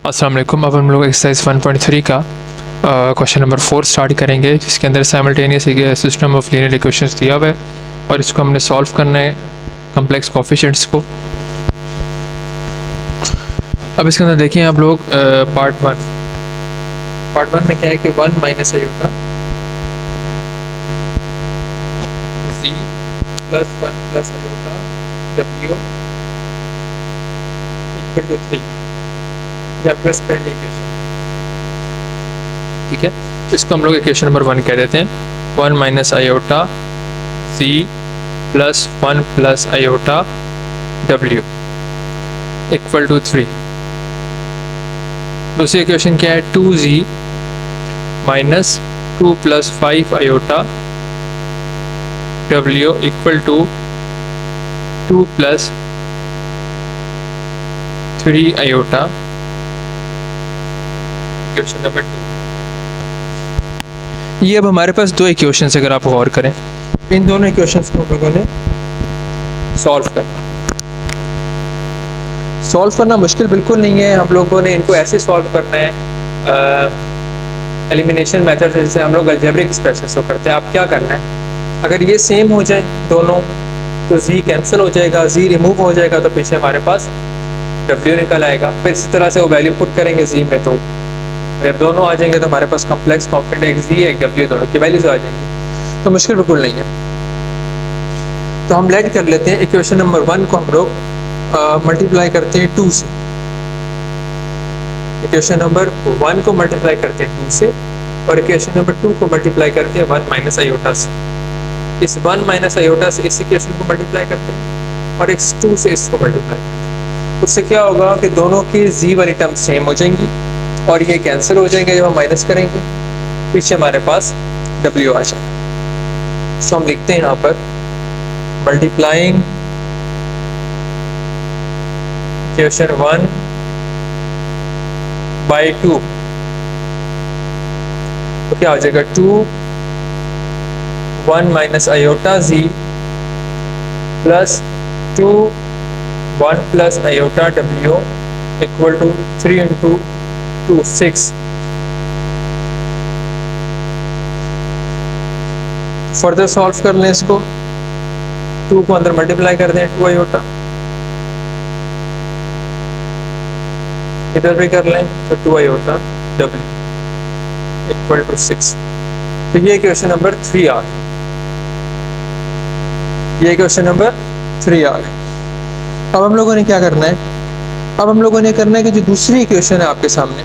अस्सलाम वालेकुम। अब हम लोग एक्सरसाइज 1.3 का क्वेश्चन नंबर 4 स्टार्ट करेंगे, जिसके अंदर simultaneous system of linear equations दिया हुआ है और इसको हमने सॉल्व करना है कम्प्लेक्स कोफिशिएंट्स को। अब इसके अंदर देखिए आप लोग पार्ट वन में क्या है कि 1 minus iota C plus 1 plus iota W equal to 3 या प्लस पहली इक्वेशन, ठीक है। इसको हम लोग इक्वेशन नंबर 1 कह देते हैं। 1 minus iota C plus 1 plus iota W equal to 3। दूसरी इक्वेशन क्या है? 2z minus 2 plus 5 iota W equal to 2 plus 3 iota, equation number 2। ये अब हमारे पास दो इक्वेशंस, अगर आप गौर करें, इन दोनों इक्वेशंस को हम लोगों ने सॉल्व करना मुश्किल बिल्कुल नहीं है। हम लोगों ने इनको ऐसे सॉल्व करना है एलिमिनेशन मेथड से, जैसे हम लोग अलजेब्रिक एक्सप्रेशंस को करते हैं। आप क्या करना है, अगर ये सेम हो जाए दोनों तो z कैंसिल हो जाएगा, z रिमूव हो जाएगा तो पीछे हमारे पास w निकल आएगा। फिर इसी तरह से वो वैल्यू पुट करेंगे z में, तो जब दोनों आ जाएंगे तो हमारे पास कॉम्प्लेक्स कॉम्पोनेंट एक z एक w, दोनों की वैल्यूज आ जाएंगी, तो मुश्किल बिल्कुल नहीं है। तो हम लेट कर लेते हैं इक्वेशन नंबर 1 को हम लोग मल्टीप्लाई करते हैं 2 से। इक्वेशन नंबर 1 को मल्टीप्लाई करते हैं 2 से और इक्वेशन नंबर 2 को मल्टीप्लाई करते हैं 1 माइनस आयोटा से। इस 1 माइनस आयोटा से इस इक्वेशन को मल्टीप्लाई करते हैं और इस 2 से इसको मल्टीप्लाई करते हैं। उससे क्या होगा कि दोनों की z वाली टर्म सेम हो जाएंगी और ये कैंसिल हो जाएंगे। जब हम माइनस करेंगे पीछे हमारे पास w आ जाएगा। तो हम लिखते हैं यहाँ पर मल्टीप्लाइंग इक्वेशन 1 बाई 2, तो क्या हो जाएगा 2 1 minus iota z plus 2 1 plus iota w equal to 3 into 2 6। Further solve कर लें इसको, 2 को अंदर मल्टीप्लाई कर दें 2 आयोटा, इधर भी कर लें तो 2 आयोटा w इक्वल टू 6। तो ये क्वेश्चन नंबर 3 आ गया। ये क्वेश्चन नंबर 3 आ गया। अब हम लोगों ने क्या करना है, अब हम लोगों ने करना है कि जो दूसरी इक्वेशन है आपके सामने,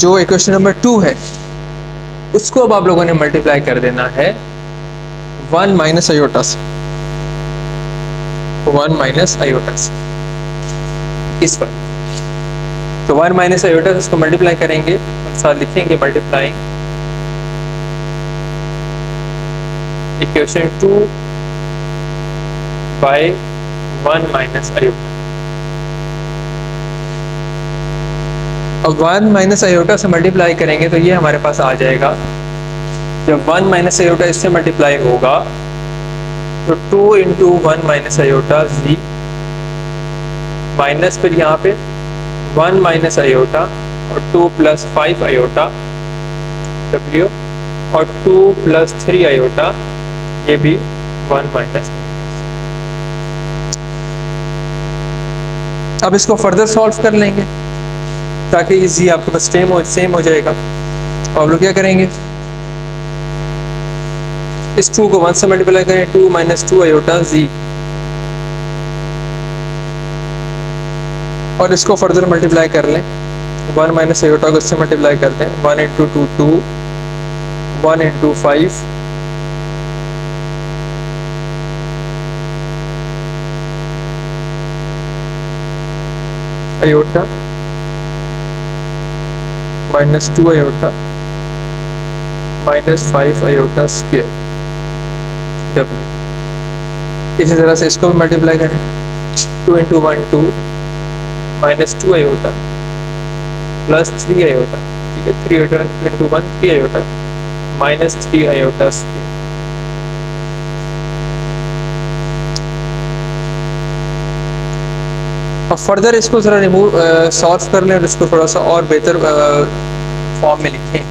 जो इक्वेशन नंबर 2 है, उसको अब आप लोगों ने मल्टीप्लाई कर देना है 1 माइनस आयोटा से, 1 माइनस आयोटा से इस पर। तो 1 माइनस आयोटा से इसको मल्टीप्लाई करेंगे, साथ लिखेंगे multiplying equation 2 by 1 minus iota. अब 1 माइनस आयोटा से मल्टीप्लाई करेंगे तो ये हमारे पास आ जाएगा। जब 1 माइनस आयोटा इससे मल्टीप्लाई होगा तो 2 into 1 minus iota z minus, फिर यहाँ पे 1 माइनस आयोटा और 2 प्लस 5 आयोटा w और 2 प्लस 3 आयोटा, ये भी 1 माइनस। अब इसको फर्दर सॉल्व कर लेंगे ताकि ये z आपके पास सेम हो जाएगा। अब लोग क्या करेंगे, इस 2 को 1 से मल्टीप्लाई करें, 2 माइनस 2 आयोटा z, और इसको फर्दर मल्टीप्लाई कर लें, 1 माइनस आयोटा को इससे मल्टीप्लाई कर दें, 1 into 2 2, 1 into 5 iota minus 2 iota minus 5 iota square w। इसी तरह से इसको भी मल्टीप्लाई करें, 2 into 1 2 minus 2 iota plus 3 iota, ठीक है, 3 iota into 1 3 iota minus 3 iota square. अब फर्दर इसको ज़रा रिमूव सॉल्व कर लें और इसको थोड़ा सा और बेहतर फॉर्म में लिखें।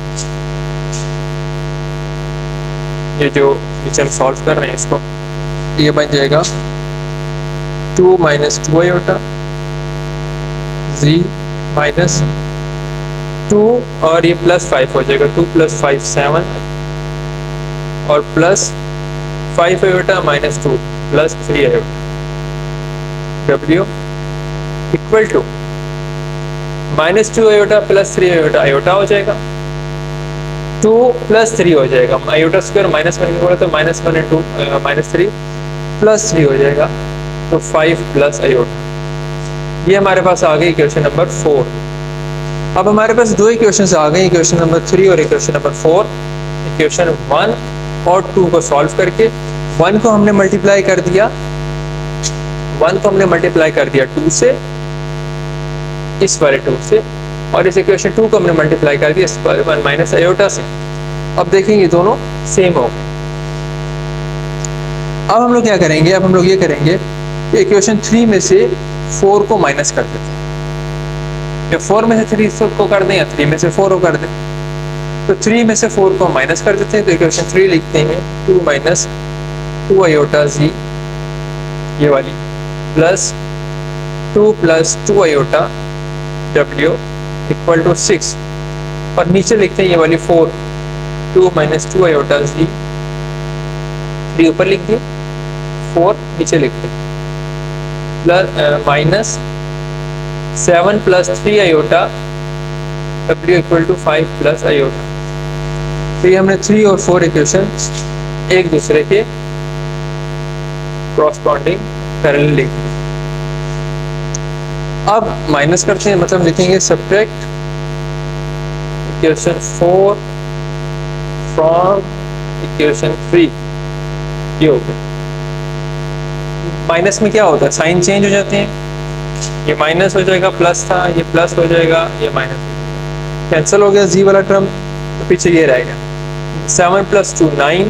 ये जो नीचे हम सॉल्व कर रहे हैं इसको, ये बन जाएगा 2 माइनस 2 आयोटा z माइनस 2 और ये प्लस 5 हो जाएगा, 2 प्लस 5 7 और plus 5 iota minus 2 plus 3 iota w equal to minus 2 iota plus 3 iota, iota हो जाएगा 2 प्लस 3 हो जाएगा, आयोटा स्क्वायर माइनस 1 बोला तो माइनस 1 इंटू माइनस 3 प्लस 3 हो जाएगा, तो 5 प्लस आयोटा। ये हमारे पास आ गई इक्वेशन नंबर 4। अब हमारे पास दो इक्वेशंस आ गई, इक्वेशन नंबर 3 और इक्वेशन नंबर 4। इक्वेशन 1 और 2 को सॉल्व करके 1 को हमने मल्टीप्लाई कर दिया, 1 को हमने मल्टीप्लाई कर दिया 2 से, इस वाले 2 से, और इस इक्वेशन 2 को हमने मल्टीप्लाई कर दिया इस वाले 1 माइनस आयोटा से। अब देखेंगे दोनों सेम हो गए। अब हम लोग क्या करेंगे, अब हम लोग ये करेंगे इक्वेशन 3 में से 4 को माइनस कर देते हैं, या 4 में से 3 को कर दें या 3 में से 4 को कर दें। तो 3 में से 4 को माइनस कर देते हैं, तो इक्वेशन 3 लिखते हैं 2 माइनस 2 आयोटा z, ये वाली, plus 2 plus 2 iota w equal to 6, और नीचे लिखते हैं ये वाली 4, 2 माइनस 2 आयोटा z, 3 ऊपर लिख दिए, 4 नीचे लिखते हैं, plus minus 7 plus 3 iota w equal to 5 plus iota. तो ये हमने 3 और 4 इक्वेशन एक दूसरे के क्रॉसपॉन्डिंग पैरेलल लिख दी। अब माइनस करते हैं, मतलब लिखेंगे सब्ट्रैक्ट इक्वेशन 4 फ्रॉम इक्वेशन 3। ये हो गया। माइनस में क्या होता है, साइन चेंज हो जाते हैं, ये माइनस हो जाएगा, प्लस था, ये प्लस हो जाएगा, ये माइनस कैंसिल हो गया, जी वाला टर्म, तो पीछे ये रहेगा 7 प्लस 2 9,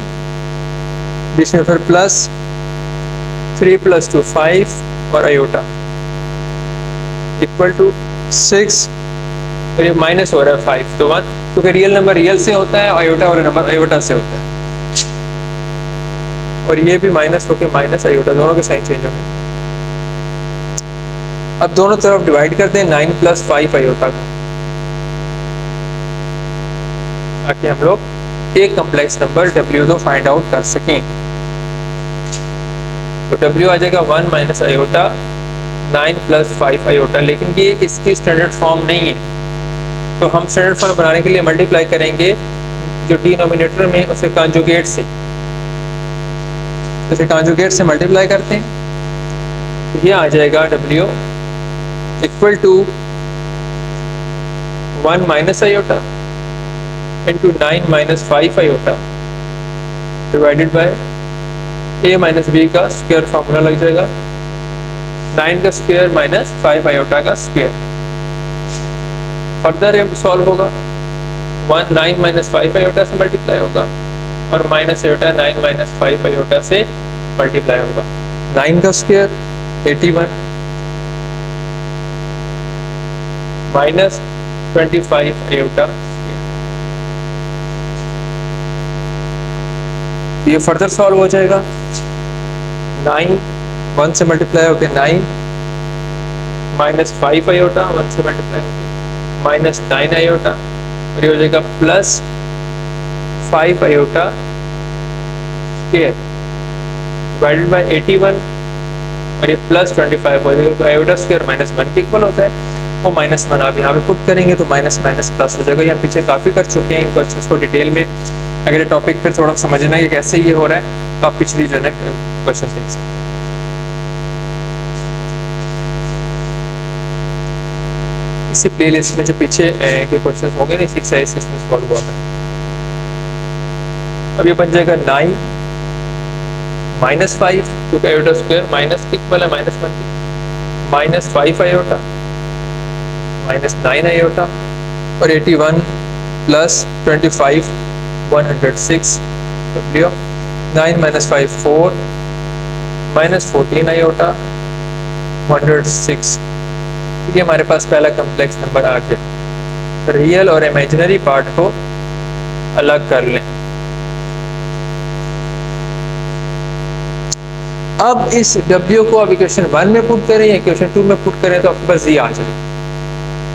बीच में फिर प्लस 3 प्लस 2 5 और आयोटा इक्वल टू 6, तो ये माइनस हो रहा है 5, तो 1, क्योंकि रियल नंबर रियल से होता है, आयोटा वाला नंबर आयोटा से होता है, और ये भी माइनस होकर माइनस आयोटा, दोनों के साइन चेंज हो गए। अब दोनों तरफ डिवाइड करते हैं 9 प्लस 5 आयोटा को, ताकि हम लोग एक कम्प्लेक्स नंबर W को फाइंड आउट कर सकें। तो W आ जाएगा 1 माइनस आयोटा 9 प्लस 5 आयोटा, लेकिन ये इसकी स्टैंडर्ड फॉर्म नहीं है, तो हम स्टैंडर्ड फॉर्म बनाने के लिए मल्टीप्लाई करेंगे जो डिनोमिनेटर में उसे कॉन्जुगेट से, उसे कॉन्जुगेट से मल्टीप्लाई करते हैं, तो ये आ जाएगा W equal to 1 minus iota into 9 minus 5 iota divided by a minus B का स्क्वायर फॉर्मूला लग जाएगा, 9 का स्क्वायर माइनस 5 आयोटा का स्क्वायर। फर्दर ये सॉल्व होगा, 1 9 माइनस 5 आयोटा से मल्टीप्लाई होगा, और माइनस आयोटा 9 माइनस 5 आयोटा से मल्टीप्लाई होगा, 9 का स्क्वायर 81 माइनस 25 आयोटा। ये फर्दर सॉल्व हो जाएगा, 9 1 से मल्टीप्लाई होकर 9 माइनस 5 आयोटा 1 से मल्टीप्लाई होकर माइनस 9 आयोटा, और ये हो जाएगा plus 5 iota square divided by 81, और ये प्लस 25 हो जाएगा, तो आयोटा स्क्वायर माइनस 1 के इक्वल होता है, वो माइनस 1 आप यहाँ पे पुट करेंगे तो माइनस माइनस प्लस हो जाएगा। यहाँ पीछे काफ़ी कर चुके हैं इन क्वेश्चंस को डिटेल में, अगर ये टॉपिक फिर थोड़ा समझना है कि कैसे ये हो रहा है तो आप पिछली जो है क्वेश्चन देख सकते हैं। इसी प्लेलिस्ट में जो पीछे के क्वेश्चन होंगे ना, इसी एक्सरसाइज इसमें सॉल्व हुआ है। अब ये बन जाएगा 9 माइनस 5, क्योंकि आयोटा स्क्वायर माइनस इक्वल है minus 1 minus 5 iota minus 9 iota, और 81 plus 25 106 W, 9 minus 5 4 minus 14 iota 106 ये हमारे पास पहला कम्प्लेक्स नंबर आ गया। रियल और इमेजिनरी पार्ट को अलग कर लें। अब इस W को अब इक्वेशन 1 में पुट करें या इक्वेशन 2 में पुट करें तो आपके पास Z आ जाए।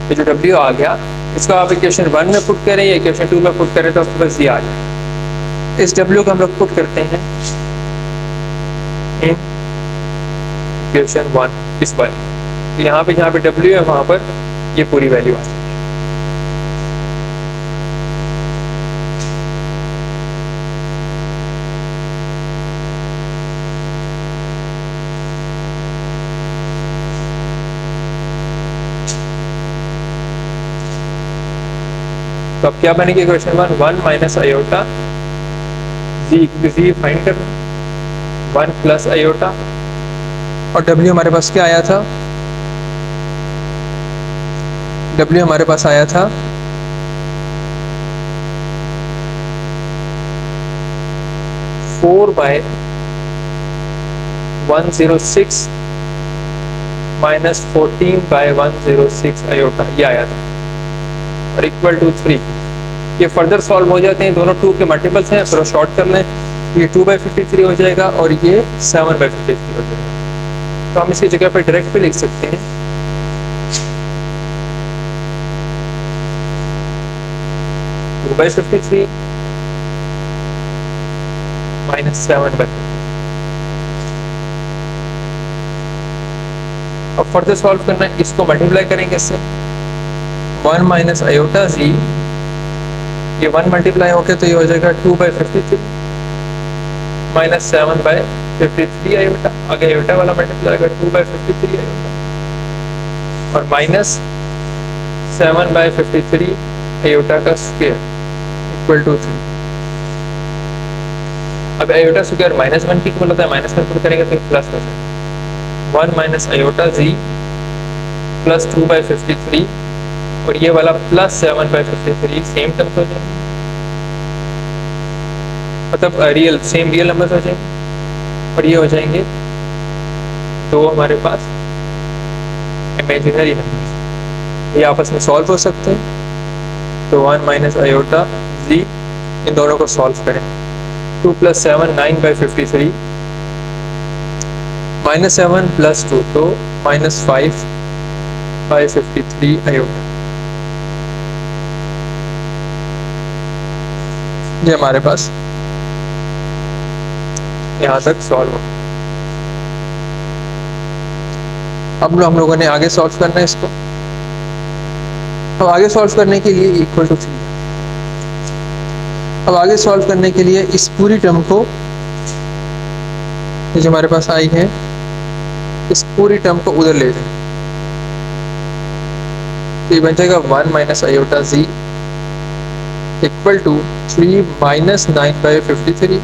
ये जो W आ गया इसको आप इक्वेशन 1 में पुट करें या इक्वेशन 2 में पुट करें तो आपके पास Z आ जाए। इस W को हम लोग पुट करते हैं इन इक्वेशन 1 इस बार। यहाँ पे जहाँ पे W है वहां पर ये पूरी वैल्यू आ जाएगी। तो अब क्या बनेगी equation 1 minus iota Z find करना 1 प्लस आयोटा और W हमारे पास क्या आया था? W हमारे पास आया था 4/106 माइनस 14/106 आयोटा ये आया था और इक्वल टू 3। ये फर्दर सॉल्व हो जाते हैं, दोनों 2 के मल्टीपल्स हैं, फिर शॉर्ट कर लें। ये 2/53 हो जाएगा और ये 7/53 हो जाएगा। तो हम इसकी जगह पर डायरेक्ट पे लिख सकते हैं 2/53 माइनस 7/53। अब फर्दर सॉल्व करना है, इसको मल्टीप्लाई करेंगे इससे 1 माइनस आयोटा Z, ये 1 मल्टीप्लाई होके तो ये हो जाएगा 2/53 माइनस 7/53 आयोटा। आगे आयोटा वाला मल्टीप्लाई होगा 2/53 आयोटा और माइनस 7/53 आयोटा का स्क्वायर इक्वल टू 3। अब आयोटा स्क्वायर -1 की इक्वल होता है, -1 पुट करेंगे तो प्लस हो जाएगा 1 माइनस आयोटा Z प्लस 2/53 और ये वाला प्लस 7/53 सेम टर्म्स हो जाएंगे, मतलब रियल सेम रियल नंबर्स हो जाएंगे और ये हो जाएंगे तो हमारे पास इमेजिनरी नंबर्स, ये आपस में सॉल्व हो सकते हैं। तो 1 माइनस आयोटा Z इन दोनों को सॉल्व करें 2 प्लस 7 9/53 माइनस 7 प्लस 2 तो माइनस 5/53 आयोटा। ये हमारे पास यहाँ तक सॉल्व हो। अब हम लोगों ने आगे सॉल्व करना है इसको। अब आगे सॉल्व करने के लिए इक्वल टू 3। अब आगे सॉल्व करने के लिए इस पूरी टर्म को, ये जो हमारे पास आई है, इस पूरी टर्म को उधर ले जाए तो ये बन जाएगा 1 minus iota Z equal to 3 minus 9/53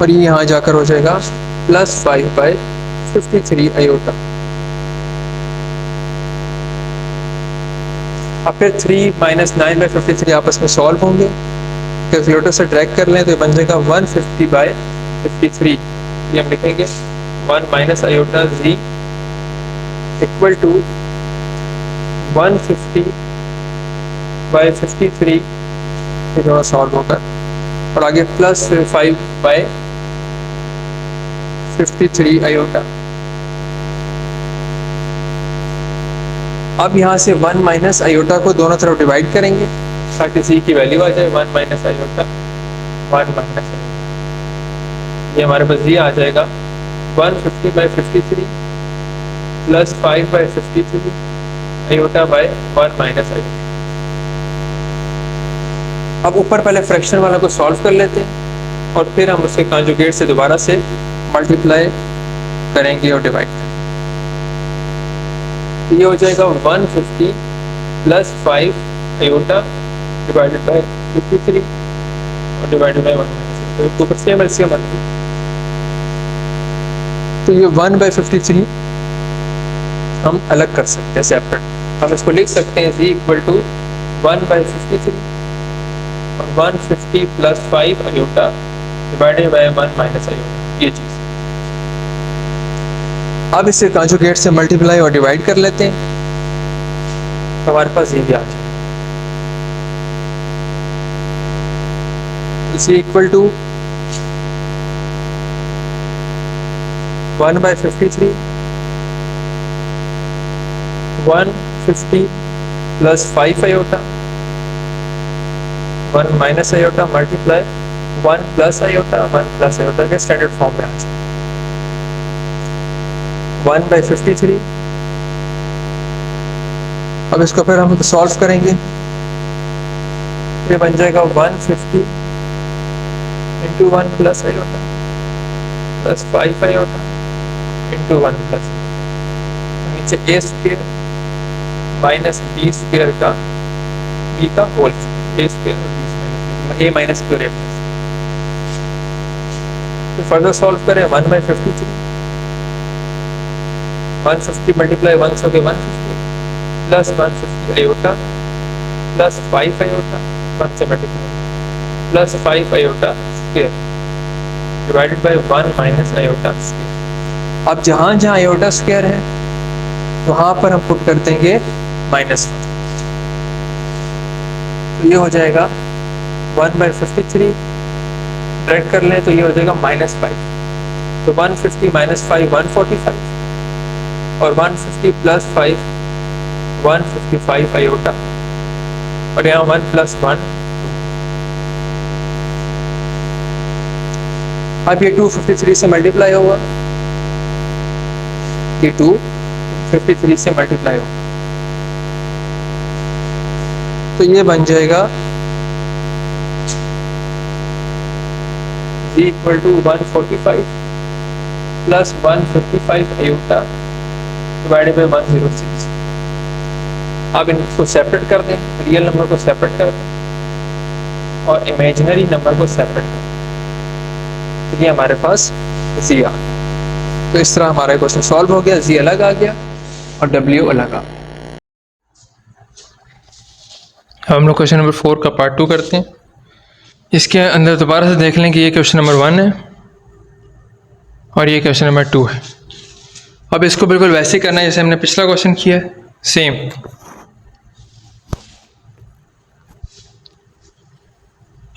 और ये यहाँ जाकर हो जाएगा प्लस 5/53 आयोटा। अब फिर 3 माइनस 9/53 आपस में सॉल्व होंगे, कैलकुलेटर से ड्रैग कर लें तो ये बन जाएगा 150/53। ये हम लिखेंगे 1 minus iota Z equal to 150/53 ये दोनों सॉल्व होकर और आगे प्लस 5/53 आयोटा। अब यहाँ से 1 माइनस आयोटा को दोनों तरफ डिवाइड करेंगे ताकि Z की वैल्यू आ जाए 1 माइनस आयोटा 1 माइनस आयोटा। ये हमारे पास Z आ जाएगा 150/53 plus 5/53 iota by 1 minus iota. अब ऊपर पहले फ्रैक्शन वाला को सॉल्व कर लेते हैं और फिर हम उसके कॉन्जुगेट से दोबारा से मल्टीप्लाई करेंगे और डिवाइड करेंगे। ये हो जाएगा 150 प्लस 5 आयोटा डिवाइडेड बाय 53 और डिवाइडेड बाय 1 माइनस। तो ऊपर सेम एलसीएम आती है तो ये 1/53 हम अलग कर सकते हैं सेपरेट। हम इसको लिख सकते हैं Z इक्वल टू 1/53 और 150 plus 5 iota divided bye 1 minus iota, ये चीज़। अब इसे कॉन्जुगेट से मल्टीप्लाई और डिवाइड कर लेते हैं, तो हमारे पास ये भी आ जाए। इसे equal to 1/53 150 plus 5 iota 1 minus iota multiply 1 plus iota 1 plus iota के स्टैंडर्ड फॉर्म में आ जाए। 1/53। अब इसको फिर हम सॉल्व करेंगे, ये बन जाएगा 150 into 1 plus iota plus 5 iota into 1 plus, नीचे ए स्क्वायर माइनस बी स्क्वायर का बी का होल ए स्क्वायर ए माइनस स्क्वायर ए प्लस। तो फर्दर सॉल्व करें 1/53 150 मल्टीप्लाई 1 सो के 150 प्लस 150 आयोटा प्लस 5 आयोटा 1 से multiply plus 5 iota square divided by 1 minus iota square. अब जहाँ जहाँ आयोटा स्क्वायर है वहाँ पर हम पुट कर देंगे -1, तो ये हो जाएगा 1/53 डायरेक्ट कर लें तो ये हो जाएगा -5, तो 150 माइनस 5 145 और 150 प्लस 5 155 आयोटा और यहाँ 1 प्लस 1। अब ये 253 से मल्टीप्लाई होगा, ये 253 से मल्टीप्लाई होगा, तो ये बन जाएगा g equal to 145 plus 155 iota divided by 106। अब इनको सेपरेट कर दें, रियल नंबर को सेपरेट कर दें और इमेजिनरी नंबर को सेपरेट कर दें, तो ये हमारे पास z आ गया। तो इस तरह हमारा क्वेश्चन सॉल्व हो गया, z अलग आ गया और w अलग आ गया। हम लोग क्वेश्चन नंबर 4 का पार्ट 2 करते हैं। इसके अंदर दोबारा से देख लें कि ये क्वेश्चन नंबर 1 है और ये क्वेश्चन नंबर 2 है। अब इसको बिल्कुल वैसे ही करना है जैसे हमने पिछला क्वेश्चन किया है, सेम।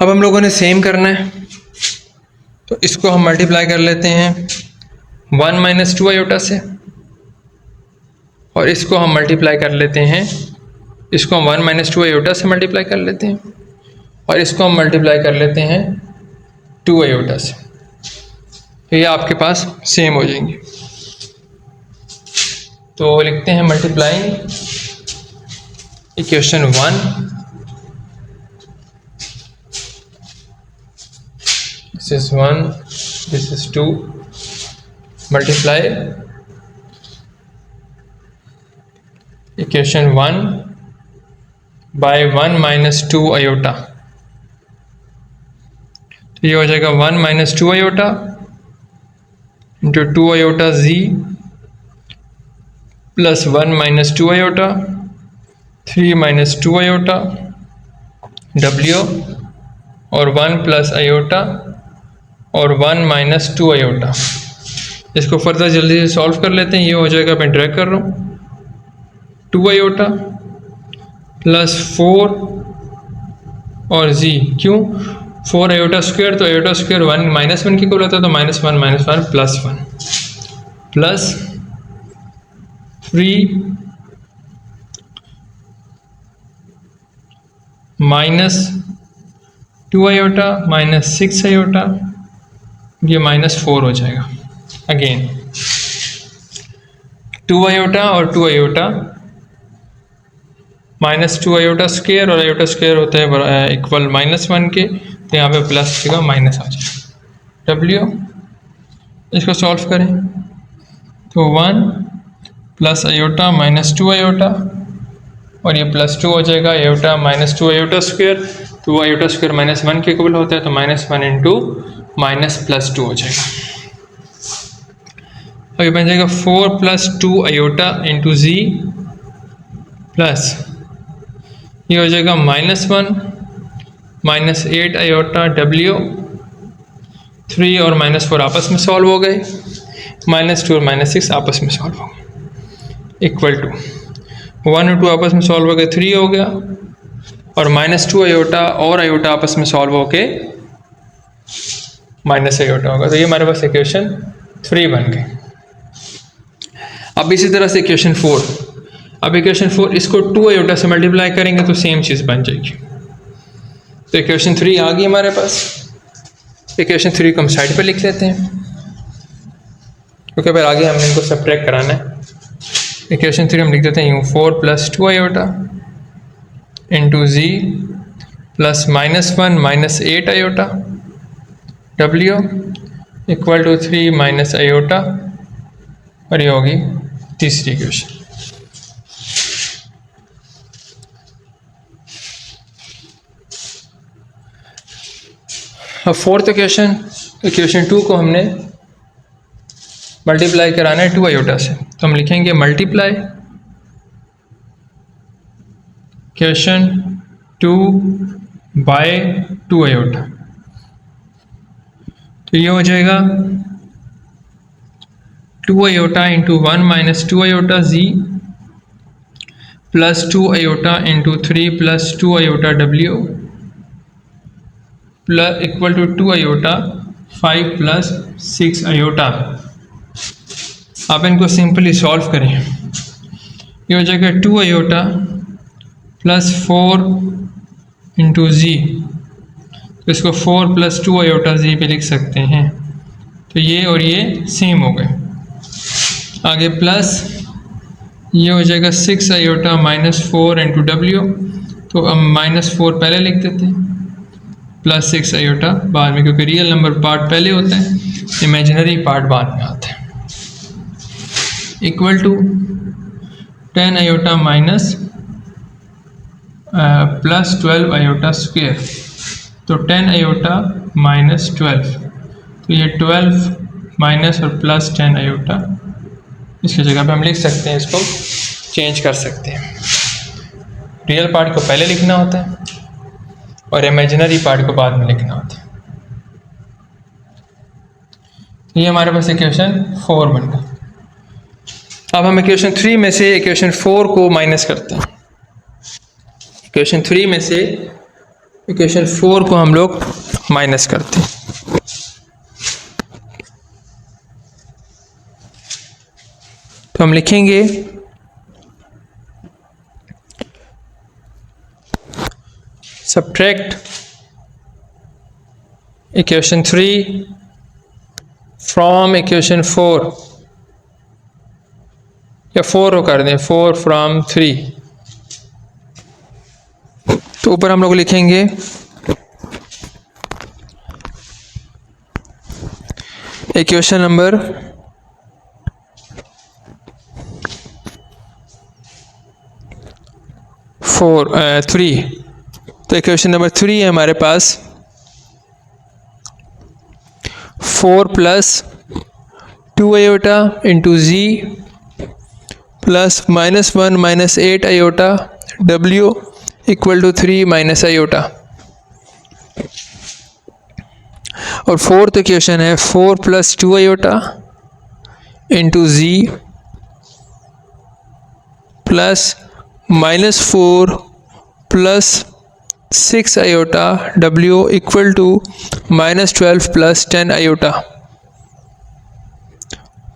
अब हम लोगों ने सेम करना है, तो इसको हम मल्टीप्लाई कर लेते हैं 1 माइनस 2 आयोटा से, और इसको हम मल्टीप्लाई कर लेते हैं, इसको हम 1 माइनस 2 आयोटा से मल्टीप्लाई कर लेते हैं और इसको हम मल्टीप्लाई कर लेते हैं 2 आयोटा से, तो ये आपके पास सेम हो जाएंगे। तो लिखते हैं multiplying equation 1 this is 1 this is 2 multiply equation 1 by 1 minus 2 iota, तो ये हो जाएगा 1 minus 2 iota into 2 iota z plus 1 minus 2 iota 3 minus 2 iota w और 1 प्लस आयोटा और 1 माइनस 2 आयोटा। इसको फर्दर जल्दी से सॉल्व कर लेते हैं। ये हो जाएगा, मैं ड्रैग कर रहा हूँ, 2 आयोटा प्लस 4 और z, क्यों 4 आयोटा स्क्वायर, तो आयोटा स्क्वायर 1 माइनस 1 की इक्वल होता है, तो -1 minus 1 plus 1 plus 3 minus 2 iota minus 6 iota, ये -4 हो जाएगा। अगेन 2 आयोटा और 2 आयोटा -2 आयोटा स्क्वायर और आयोटा स्क्वायर होता है इक्वल -1 के, तो यहाँ पे प्लस का माइनस आ जाएगा। w इसको सॉल्व करें तो 1 प्लस आयोटा माइनस 2 आयोटा और ये +2 हो जाएगा, आयोटा -2 आयोटा स्क्वायर, तो वो आयोटा स्क्वायर -1 के इक्वल होता है, तो -1 इंटू -+2 हो जाएगा। अब ये बन जाएगा 4 + 2 आयोटा इंटू z प्लस ये हो जाएगा -1 -8 आयोटा w, 3 और -4 आपस में सॉल्व हो गए। -2 और -6 आपस में सॉल्व हो गए, इक्वल टू 1 और 2 आपस में सॉल्व हो गए 3 हो गया, और -2 आयोटा और आयोटा आपस में सॉल्व हो के माइनस आयोटा होगा। तो ये हमारे पास इक्वेशन 3 बन गई। अब इसी तरह से इक्वेशन 4, अब इक्वेशन 4 इसको 2 आयोटा से मल्टीप्लाई करेंगे तो सेम चीज़ बन जाएगी। तो इक्वेशन 3 आ गई हमारे पास। इक्वेशन 3 को हम साइड पे लिख लेते हैं, क्योंकि फिर आगे हमने इनको सब्ट्रैक्ट कराना है। इक्वेशन 3 हम लिख देते हैं यूँ 4 + 2 iota into z plus -1 - 8 iota w equal to 3 - iota, और ये होगी तीसरी इक्वेशन। अब फोर्थ इक्वेशन, इक्वेशन 2 को हमने मल्टीप्लाई कराना है 2 आयोटा से, तो हम लिखेंगे मल्टीप्लाई इक्वेशन 2 बाय 2 आयोटा। तो ये हो जाएगा 2 iota into 1 - 2 iota z plus 2 iota into 3 + 2 iota w plus equal to 2 iota 5 + 6 iota. आप इनको सिंपली सॉल्व करें, ये हो जाएगा 2 आयोटा प्लस 4 इंटू जी, तो इसको 4 + 2 आयोटा जी पे लिख सकते हैं। तो ये और ये सेम हो गए। आगे प्लस ये हो जाएगा 6 आयोटा -4 इंटू डब्ल्यू, तो अब -4 पहले लिख देते हैं, प्लस 6 आयोटा बाद में, क्योंकि रियल नंबर पार्ट पहले होता है, इमेजिनरी पार्ट बाद में आता है। Equal to 10 iota minus plus 12 iota square, तो 10 आयोटा -12, तो ये 12 माइनस और प्लस 10 आयोटा, इसकी जगह पे हम लिख सकते हैं, इसको चेंज कर सकते हैं। रियल पार्ट को पहले लिखना होता है और इमेजिनरी पार्ट को बाद में लिखना होता है। ये हमारे पास इक्वेशन 4 बन गई। अब हम इक्वेशन 3 में से इक्वेशन 4 को माइनस करते हैं। इक्वेशन 3 में से इक्वेशन 4 को हम लोग माइनस करते हैं। तो हम लिखेंगे सब्ट्रैक्ट इक्वेशन 3 फ्रॉम इक्वेशन 4, या 4 को कर दें 4 फ्रॉम 3। तो ऊपर हम लोग लिखेंगे इक्वेशन नंबर 3। तो इक्वेशन नंबर 3 है हमारे पास 4 + 2 iota into z plus -1 - 8 iota w equal to 3 - iota. और फोर्थ इक्वेशन है 4 + 2 iota into z plus -4 plus 6 iota w equal to -12 plus 10 iota.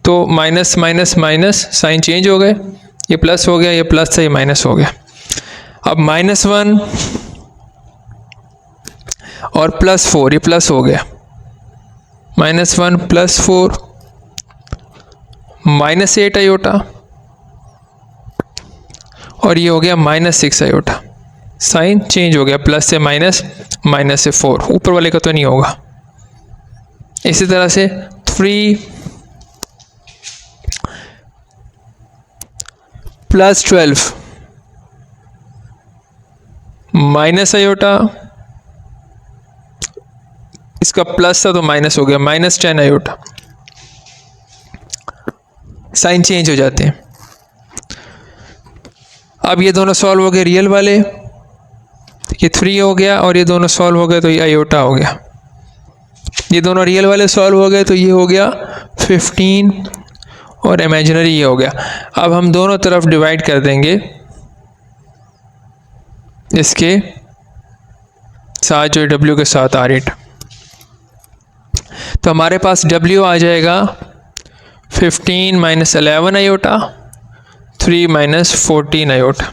तो minus minus minus sign change हो गए, ये प्लस हो गया, ये प्लस था, ये माइनस हो गया। अब -1 और +4, ये प्लस हो गया, -1 + 4 -8 आयोटा, और ये हो गया -6 आयोटा। साइन चेंज हो गया, प्लस से माइनस, माइनस से 4, ऊपर वाले का तो नहीं होगा। इसी तरह से 3 + 12 माइनस आयोटा, इसका प्लस था तो माइनस हो गया, -10 आयोटा। साइन चेंज हो जाते हैं। अब ये दोनों सॉल्व हो गए रियल वाले, ये 3 हो गया, और ये दोनों सॉल्व हो गए तो ये आयोटा हो गया। ये दोनों रियल वाले सॉल्व हो गए, तो ये हो गया 15 और इमेजिनरी ये हो गया। अब हम दोनों तरफ डिवाइड कर देंगे इसके साथ, जो W के साथ R8, तो हमारे पास W आ जाएगा 15 माइनस 11 आयोटा, 3 माइनस 14 आयोटा।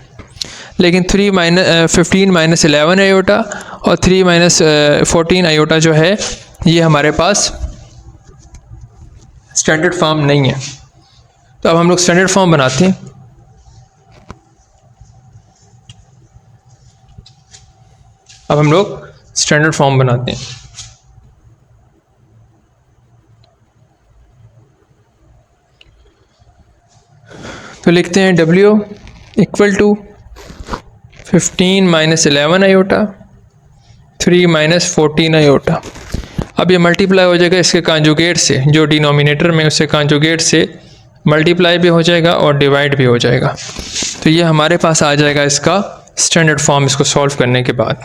लेकिन 15 माइनस 11 आयोटा और 3 माइनस 14 आयोटा जो है ये हमारे पास स्टैंडर्ड फॉर्म नहीं है। तो अब हम लोग स्टैंडर्ड फॉर्म बनाते हैं। अब हम लोग स्टैंडर्ड फॉर्म बनाते हैं। तो लिखते हैं W equal to 15 minus 11 iota, 3 minus 14 iota. अब ये मल्टीप्लाई हो जाएगा इसके कॉन्जुगेट से, जो डिनोमिनेटर में उससे कॉन्जुगेट से मल्टीप्लाई भी हो जाएगा और डिवाइड भी हो जाएगा। तो ये हमारे पास आ जाएगा इसका स्टैंडर्ड फॉर्म, इसको सॉल्व करने के बाद।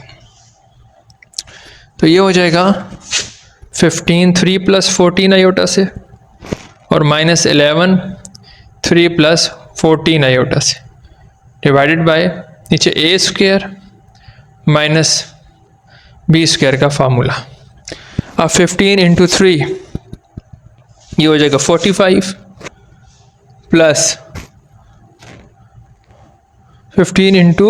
तो ये हो जाएगा 15 3 प्लस 14 आयोटा से और माइनस 11 3 प्लस 14 आयोटा से, डिवाइडेड बाय नीचे ए स्क्वायर माइनस बी स्क्वायर का फार्मूला। अब 15 इंटू 3 ये हो जाएगा 45 प्लस 15 इंटू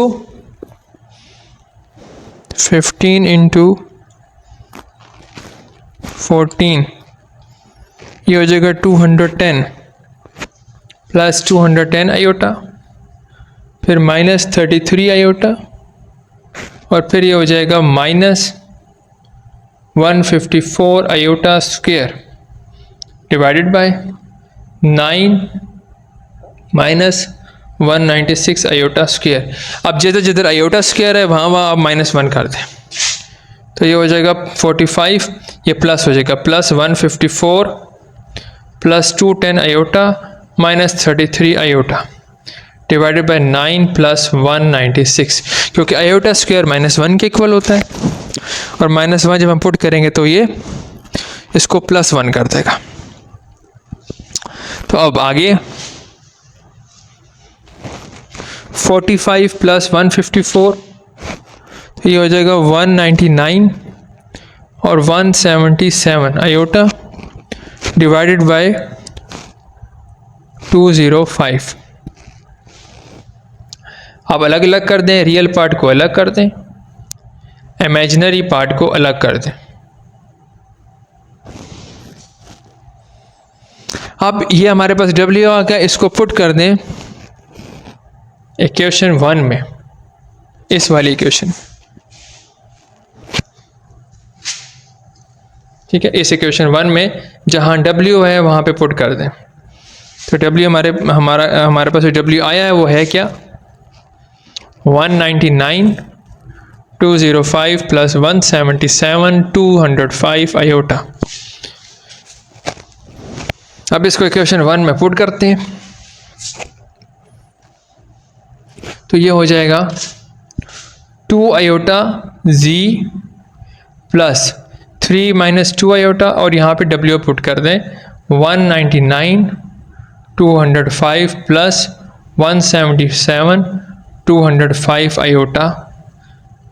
14 ये हो जाएगा 210 प्लस 210 आयोटा, फिर माइनस 33 आयोटा और फिर ये हो जाएगा minus 154 iota square, divided by 9 minus 196 iota square. अब जिधर जिधर आयोटा स्क्वायर है वहाँ वहाँ आप -1 कर दें, तो ये हो जाएगा 45, ये प्लस हो जाएगा plus 154 plus 210 iota minus 33 iota, divided bye 9 plus 196, क्योंकि आयोटा स्क्वायर -1 के इक्वल होता है और -1 जब हम पुट करेंगे तो ये इसको +1 कर देगा। तो अब आगे 45 प्लस 154 तो ये हो जाएगा 199 और 177 आयोटा, डिवाइडेड बाय 205। अब अलग अलग कर दें, रियल पार्ट को अलग कर दें, इमेजिनरी पार्ट को अलग कर दें। अब ये हमारे पास W आ गया, इसको पुट कर दें इक्वेशन 1 में, इस वाली इक्वेशन, ठीक है, इस इक्वेशन 1 में जहां W है वहां पे पुट कर दें। तो W हमारे पास जो W आया है वो है क्या, 199 205 प्लस 177 205 आयोटा। अब इसको इक्वेशन 1 में पुट करते हैं, तो ये हो जाएगा 2 iota Z plus 3 minus 2 iota और यहाँ पे W पुट कर दें 199 205 plus 177 205 iota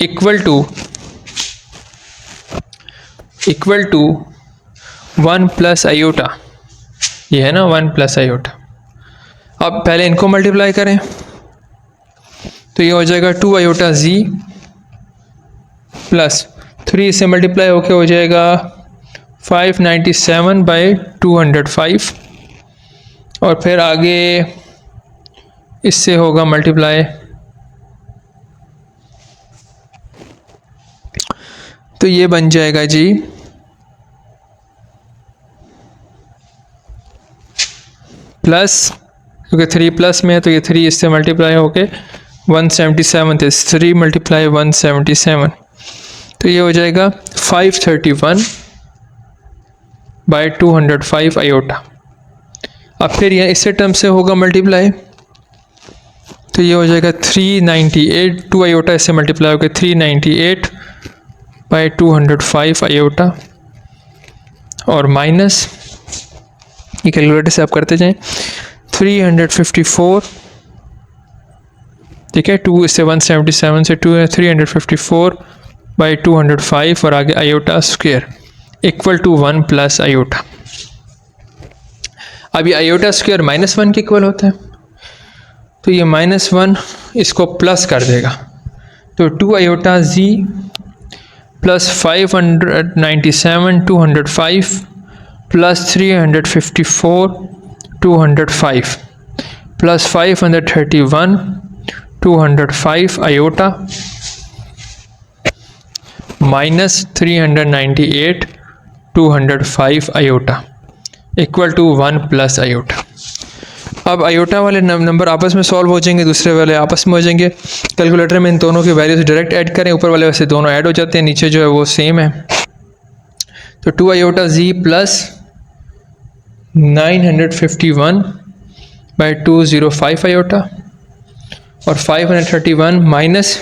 equal to 1 plus iota, ये है ना 1 प्लस आयोटा। अब पहले इनको मल्टीप्लाई करें तो ये हो जाएगा 2 आयोटा Z प्लस 3 से मल्टीप्लाई होके हो जाएगा 597 बाई 205 और फिर आगे इससे होगा मल्टीप्लाई, तो ये बन जाएगा जी प्लस, क्योंकि 3 प्लस में है तो ये 3 इससे मल्टीप्लाई होके 177 थे, 3 मल्टीप्लाई 177, तो ये हो जाएगा 531 बाई 205 आयोटा। अब फिर यह इससे टर्म से होगा मल्टीप्लाई, तो ये हो जाएगा 398, 2 आयोटा इससे मल्टीप्लाई होकर 398 बाई 205 आयोटा और माइनस, ये कैलकुलेटर से आप करते जाएं, 354, ठीक है, 2 से 177 से 2 है, 354 बाई 205 और आगे iota square equal to 1 plus iota. अब ये आयोटा स्क्वेयर -1 के इक्वल होता है, तो ये -1 इसको प्लस कर देगा, तो 2 iota G plus 597 205 plus 354 205 plus 531 205 iota minus 398 205 iota equal to 1 plus iota. अब आयोटा वाले नंबर आपस में सॉल्व हो जाएंगे, दूसरे वाले आपस में हो जाएंगे। कैलकुलेटर में इन दोनों की वैल्यूज डायरेक्ट ऐड करें, ऊपर वाले वैसे दोनों ऐड हो जाते हैं, नीचे जो है वो सेम है। तो 2 iota G plus 951 by 205 iota और 531 माइनस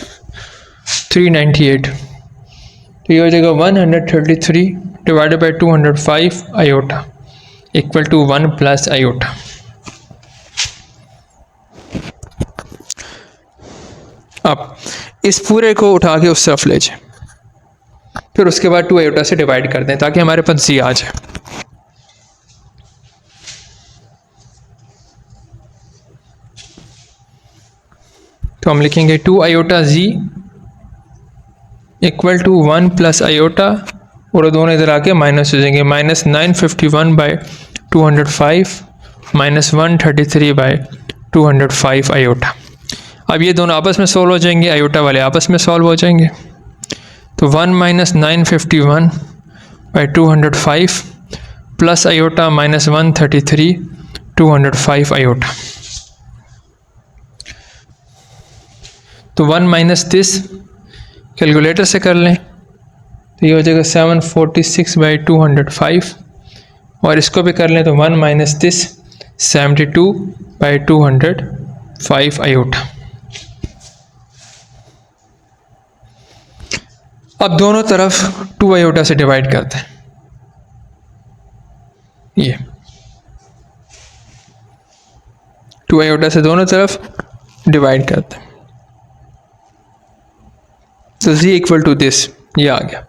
398, तो ये हो जाएगा 133 divided by 205 iota equal to 1 plus iota. अब इस पूरे को उठा के उस तरफ ले जाए, फिर उसके बाद 2 आयोटा से डिवाइड कर दें ताकि हमारे पास जी आ जाए। तो हम लिखेंगे 2 iota G equal to 1 plus iota और दोनों इधर आके माइनस हो जाएंगे, minus 951 by 205 minus 133 by 205 iota. अब ये दोनों आपस में सॉल्व हो जाएंगे, आयोटा वाले आपस में सॉल्व हो जाएंगे, तो 1 minus 951 by 205 plus iota minus 133 205 iota, तो 1 माइनस दिस कैलकुलेटर से कर लें, तो ये हो जाएगा 746 बाई 205 और इसको भी कर लें तो 1 माइनस दिस 72 बाई 205 आयोटा। अब दोनों तरफ 2 आयोटा से डिवाइड करते हैं, ये 2 आयोटा से दोनों तरफ डिवाइड करते हैं, तो z इक्वल टू दिस, ये आ गया।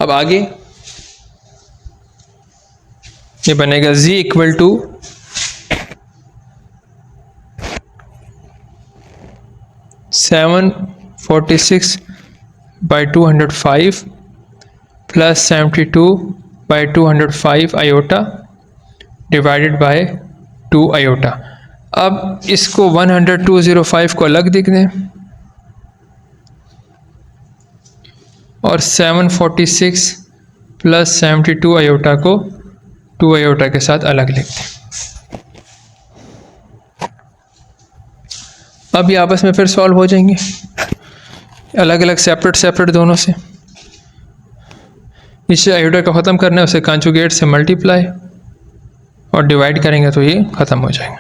अब आगे ये बनेगा z equal to 746 by 205 plus 72 by 205 iota divided by 2 iota. अब इसको 100 को अलग लिख दें और 746 प्लस 72 आयोटा को 2 आयोटा के साथ अलग लिख दें। अब ये आपस में फिर सॉल्व हो जाएंगे, अलग अलग सेपरेट दोनों से। इसे आयोटा को ख़त्म करना है, उसे कॉन्जुगेट से मल्टीप्लाई और डिवाइड करेंगे तो ये ख़त्म हो जाएगा।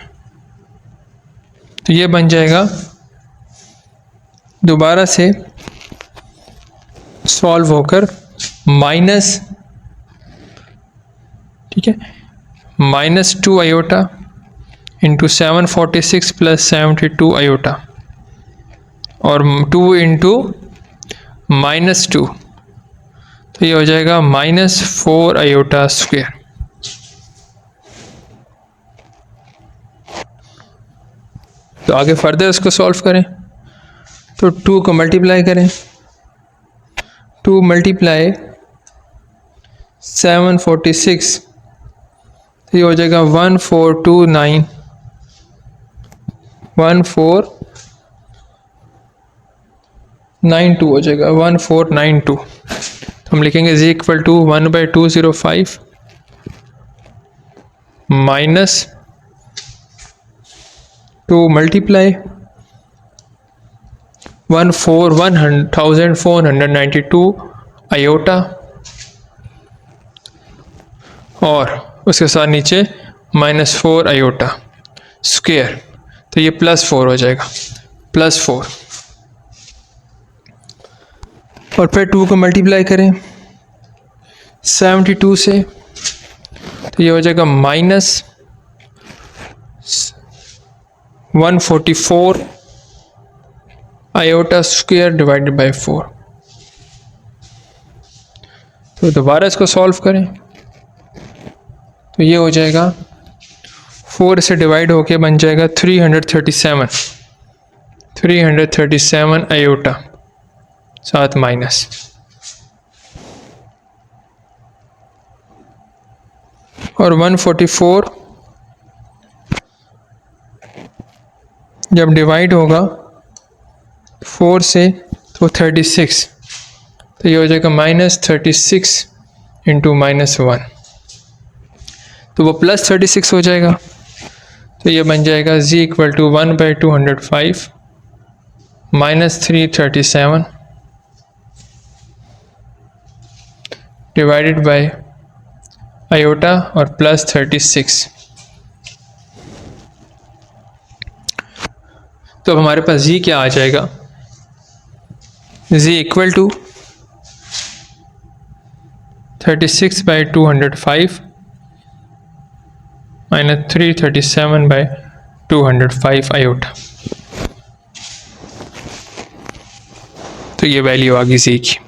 तो ये बन जाएगा, दोबारा से सॉल्व होकर माइनस, ठीक है, minus 2 iota into 746 plus 72 iota और 2 इंटू माइनस 2, तो ये हो जाएगा माइनस 4 आयोटा स्क्वेयर। तो आगे फर्दर इसको सॉल्व करें, तो 2 को मल्टीप्लाई करें, 2 मल्टीप्लाई 746, तो ये हो जाएगा 1429 1492 हो जाएगा, 1492। तो हम लिखेंगे z equal to 1/205 minus 2 multiply 1492 iota और उसके साथ नीचे -4 आयोटा स्क्वेयर, तो ये +4 हो जाएगा, +4। और फिर 2 को मल्टीप्लाई करें 72 से, तो ये हो जाएगा minus 144 iota square divided by 4। तो दोबारा इसको सॉल्व करें तो ये हो जाएगा 4 से डिवाइड होके बन जाएगा 337 आयोटा, साथ माइनस, और 144 जब डिवाइड होगा 4 से तो 36, तो ये हो जाएगा -36 इंटू -1, तो वो +36 हो जाएगा। तो ये बन जाएगा z equal to 1/205 -337 divided by iota और +36। तो अब हमारे पास z क्या आ जाएगा, z इक्वल टू 36/205 -337/205 आयोटा। तो ये वैल्यू आ गई z की।